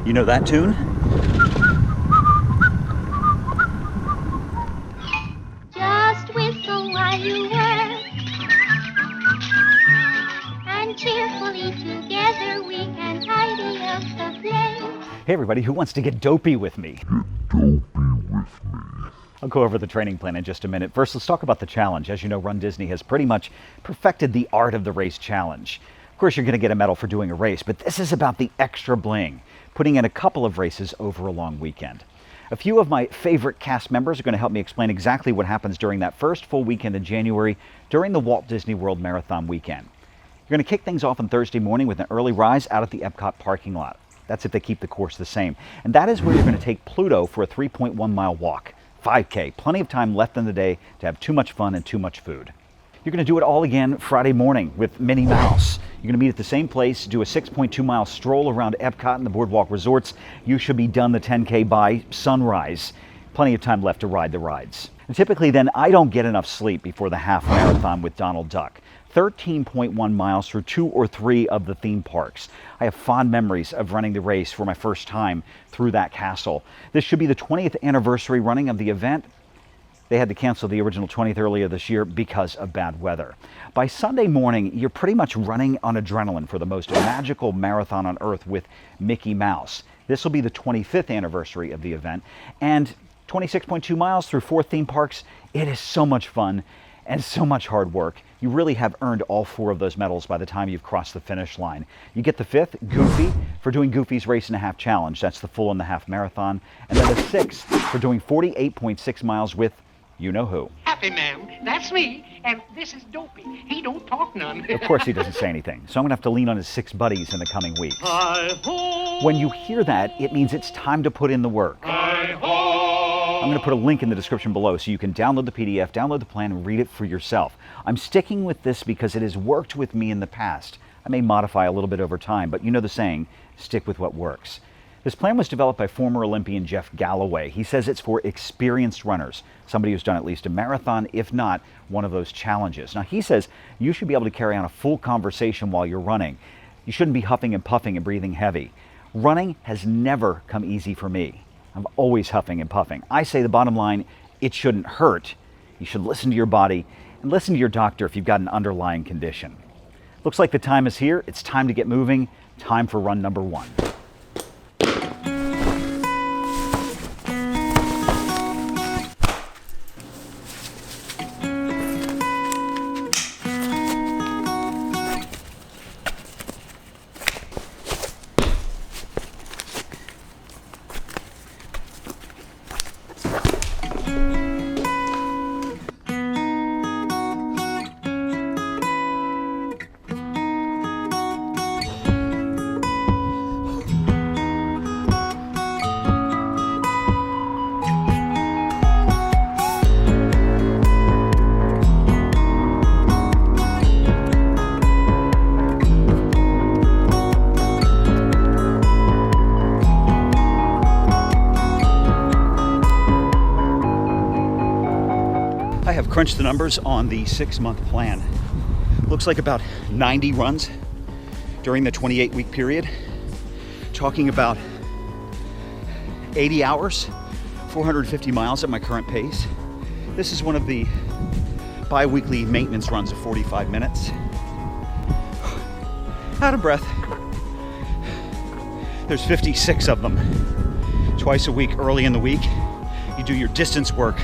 You know that tune? Just whistle while you work, and cheerfully together we can tidy up the place. Hey everybody, who wants to get dopey with me? I'll go over the training plan in just a minute. First, let's talk about the challenge. As you know, runDisney has pretty much perfected the art of the race challenge. Of course, you're going to get a medal for doing a race, but this is about the extra bling, putting in a couple of races over a long weekend. A few of my favorite cast members are going to help me explain exactly what happens during that first full weekend in January during the Walt Disney World Marathon weekend. You're going to kick things off on Thursday morning with an early rise out at the Epcot parking lot. That's if they keep the course the same. And that is where you're going to take Pluto for a 3.1 mile walk. 5K, plenty of time left in the day to have too much fun and too much food. You're going to do it all again Friday morning with Minnie Mouse. You're going to meet at the same place, do a 6.2 mile stroll around Epcot and the Boardwalk Resorts. You should be done the 10K by sunrise. Plenty of time left to ride the rides. And typically then I don't get enough sleep before the half marathon with Donald Duck. 13.1 miles through 2 or 3 of the theme parks. I have fond memories of running the race for my first time through that castle. This should be the 20th anniversary running of the event. They had to cancel the original 20th earlier this year because of bad weather. By Sunday morning, you're pretty much running on adrenaline for the most magical marathon on earth with Mickey Mouse. This will be the 25th anniversary of the event, and 26.2 miles through 4 theme parks. It is so much fun and so much hard work. You really have earned all 4 of those medals by the time you've crossed the finish line. You get the 5th, Goofy, for doing Goofy's Race and a Half Challenge. That's the full and the half marathon. And then the 6th for doing 48.6 miles with you-know-who. Happy, ma'am. That's me. And this is Dopey. He don't talk none. Of course he doesn't say anything, so I'm going to have to lean on his 6 buddies in the coming weeks. Hi-ho. When you hear that, it means it's time to put in the work. Hi-ho. I'm going to put a link in the description below so you can download the PDF, download the plan, and read it for yourself. I'm sticking with this because it has worked with me in the past. I may modify a little bit over time, but you know the saying, stick with what works. This plan was developed by former Olympian Jeff Galloway. He says it's for experienced runners, somebody who's done at least a marathon, if not one of those challenges. Now, he says you should be able to carry on a full conversation while you're running. You shouldn't be huffing and puffing and breathing heavy. Running has never come easy for me. I'm always huffing and puffing. I say the bottom line, it shouldn't hurt. You should listen to your body and listen to your doctor if you've got an underlying condition. Looks like the time is here. It's time to get moving. Time for run number 1. I have crunched the numbers on the 6-month plan. Looks like about 90 runs during the 28-week period, talking about 80 hours, 450 miles at my current pace. This is one of the bi-weekly maintenance runs of 45 minutes. Out of breath. There's 56 of them. Twice a week early in the week. You do your distance work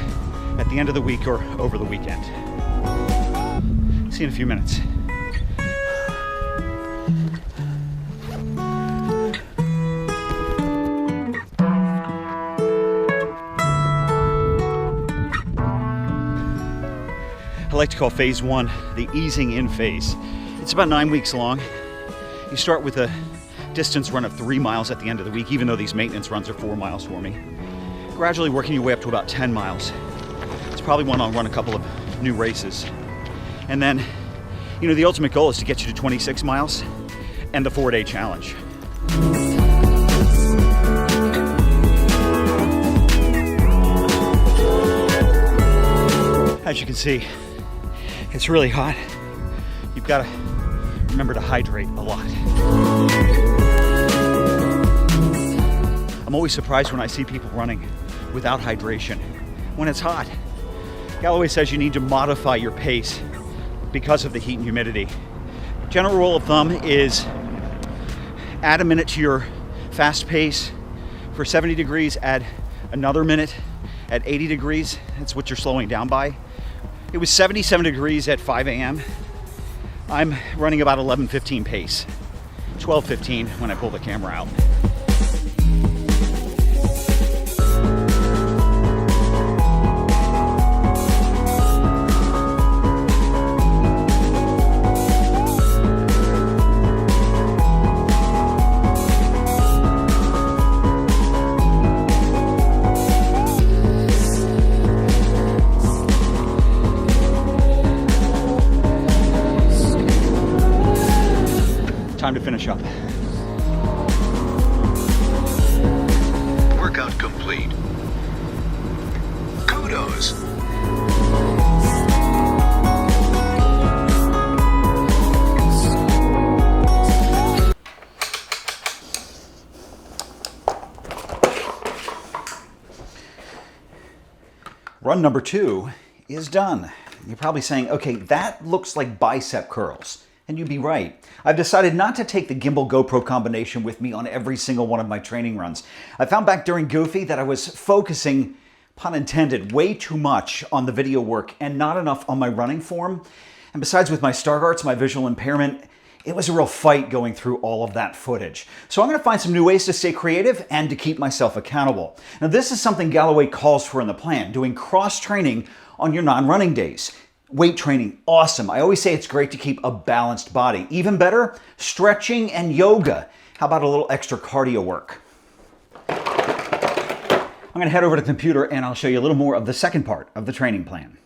at the end of the week or over the weekend. See you in a few minutes. I like to call phase 1 the easing in phase. It's about 9 weeks long. You start with a distance run of 3 miles at the end of the week, even though these maintenance runs are 4 miles for me. Gradually working your way up to about 10 miles. It's probably when I'll run a couple of new races. And then, you know, the ultimate goal is to get you to 26 miles and the 4-day challenge. As you can see, it's really hot. You've got to remember to hydrate a lot. I'm always surprised when I see people running without hydration when it's hot. Galloway says you need to modify your pace because of the heat and humidity. General rule of thumb is add a minute to your fast pace. For 70 degrees, add another minute. At 80 degrees, that's what you're slowing down by. It was 77 degrees at 5 a.m. I'm running about 11:15 pace, 12:15 when I pull the camera out. Time to finish up. Workout complete. Kudos. Run number 2 is done. You're probably saying, okay, that looks like bicep curls. And you'd be right. I've decided not to take the gimbal GoPro combination with me on every single one of my training runs. I found back during Goofy that I was focusing, pun intended, way too much on the video work and not enough on my running form. And besides, with my Stargarts, my visual impairment, it was a real fight going through all of that footage. So I'm going to find some new ways to stay creative and to keep myself accountable. Now, this is something Galloway calls for in the plan, doing cross-training on your non-running days. Weight training, awesome. I always say it's great to keep a balanced body. Even better, stretching and yoga. How about a little extra cardio work? I'm going to head over to the computer and I'll show you a little more of the second part of the training plan.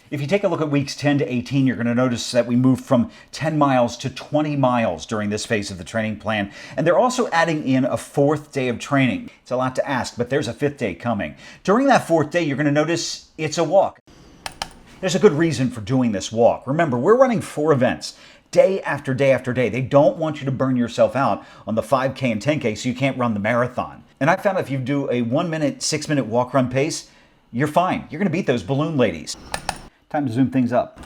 If you take a look at weeks 10 to 18, you're going to notice that we moved from 10 miles to 20 miles during this phase of the training plan. And they're also adding in a 4th day of training. It's a lot to ask, but there's a 5th day coming. During that 4th day, you're going to notice it's a walk. There's a good reason for doing this walk. Remember, we're running 4 events, day after day after day. They don't want you to burn yourself out on the 5K and 10K so you can't run the marathon. And I found if you do a 1 minute, 6 minute walk run pace, you're fine. You're going to beat those balloon ladies. Time to zoom things up.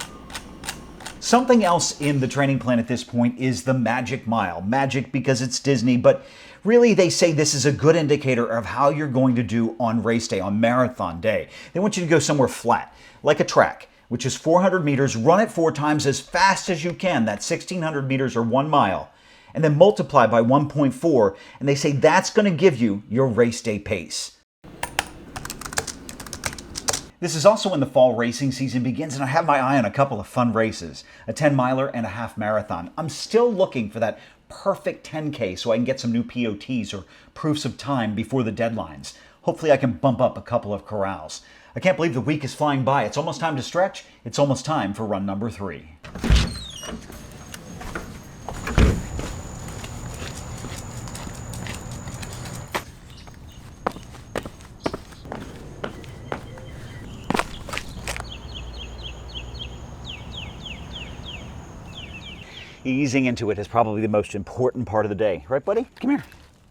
Something else in the training plan at this point is the magic mile. Magic because it's Disney, but really they say this is a good indicator of how you're going to do on race day, on marathon day. They want you to go somewhere flat, like a track, which is 400 meters, run it 4 times as fast as you can. That's 1,600 meters or 1 mile. And then multiply by 1.4, and they say that's going to give you your race day pace. This is also when the fall racing season begins, and I have my eye on a couple of fun races, a 10-miler and a half marathon. I'm still looking for that perfect 10K so I can get some new POTs or proofs of time before the deadlines. Hopefully I can bump up a couple of corrals. I can't believe the week is flying by. It's almost time to stretch. It's almost time for run number 3. Easing into it is probably the most important part of the day. Right, buddy? Come here.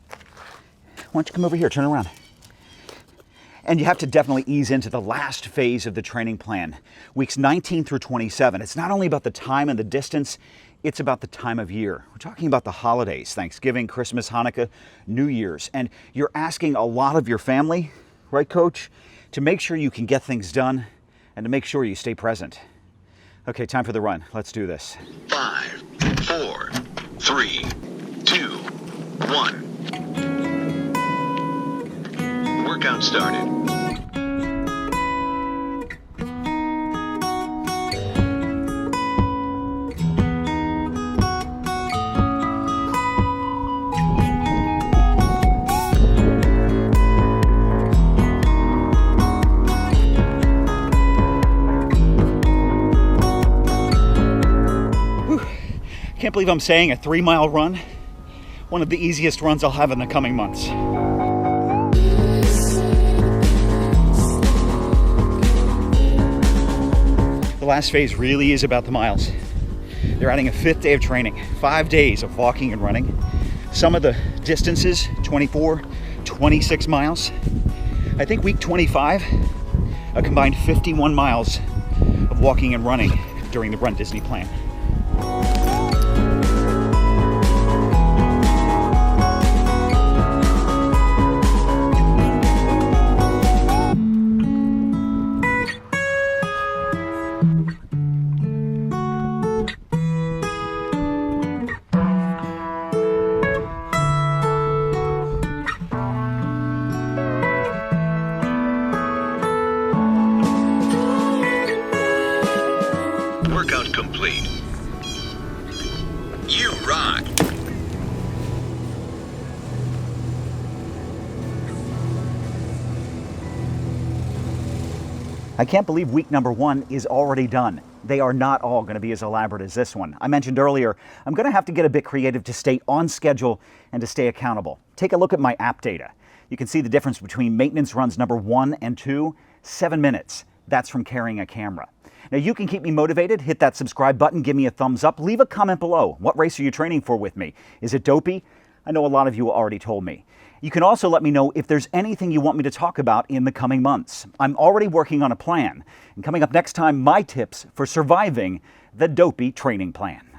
Why don't you come over here, turn around. And you have to definitely ease into the last phase of the training plan, weeks 19 through 27. It's not only about the time and the distance, it's about the time of year. We're talking about the holidays, Thanksgiving, Christmas, Hanukkah, New Year's. And you're asking a lot of your family, right, Coach, to make sure you can get things done and to make sure you stay present. Okay, time for the run. Let's do this. 5, 4, 3, 2, 1. Workout started. Can't believe I'm saying a 3-mile run, one of the easiest runs I'll have in the coming months. The last phase really is about the miles. They're adding a 5th day of training, 5 days of walking and running, Some of the distances, 24, 26 miles. I think week 25, a combined 51 miles of walking and running during the runDisney plan. Workout complete. You rock! I can't believe week number 1 is already done. They are not all going to be as elaborate as this one. I mentioned earlier, I'm going to have to get a bit creative to stay on schedule and to stay accountable. Take a look at my app data. You can see the difference between maintenance runs number 1 and 2, 7 minutes. That's from carrying a camera. Now you can keep me motivated. Hit that subscribe button, give me a thumbs up, leave a comment below. What race are you training for with me? Is it Dopey? I know a lot of you already told me. You can also let me know if there's anything you want me to talk about in the coming months. I'm already working on a plan. And coming up next time, my tips for surviving the Dopey training plan.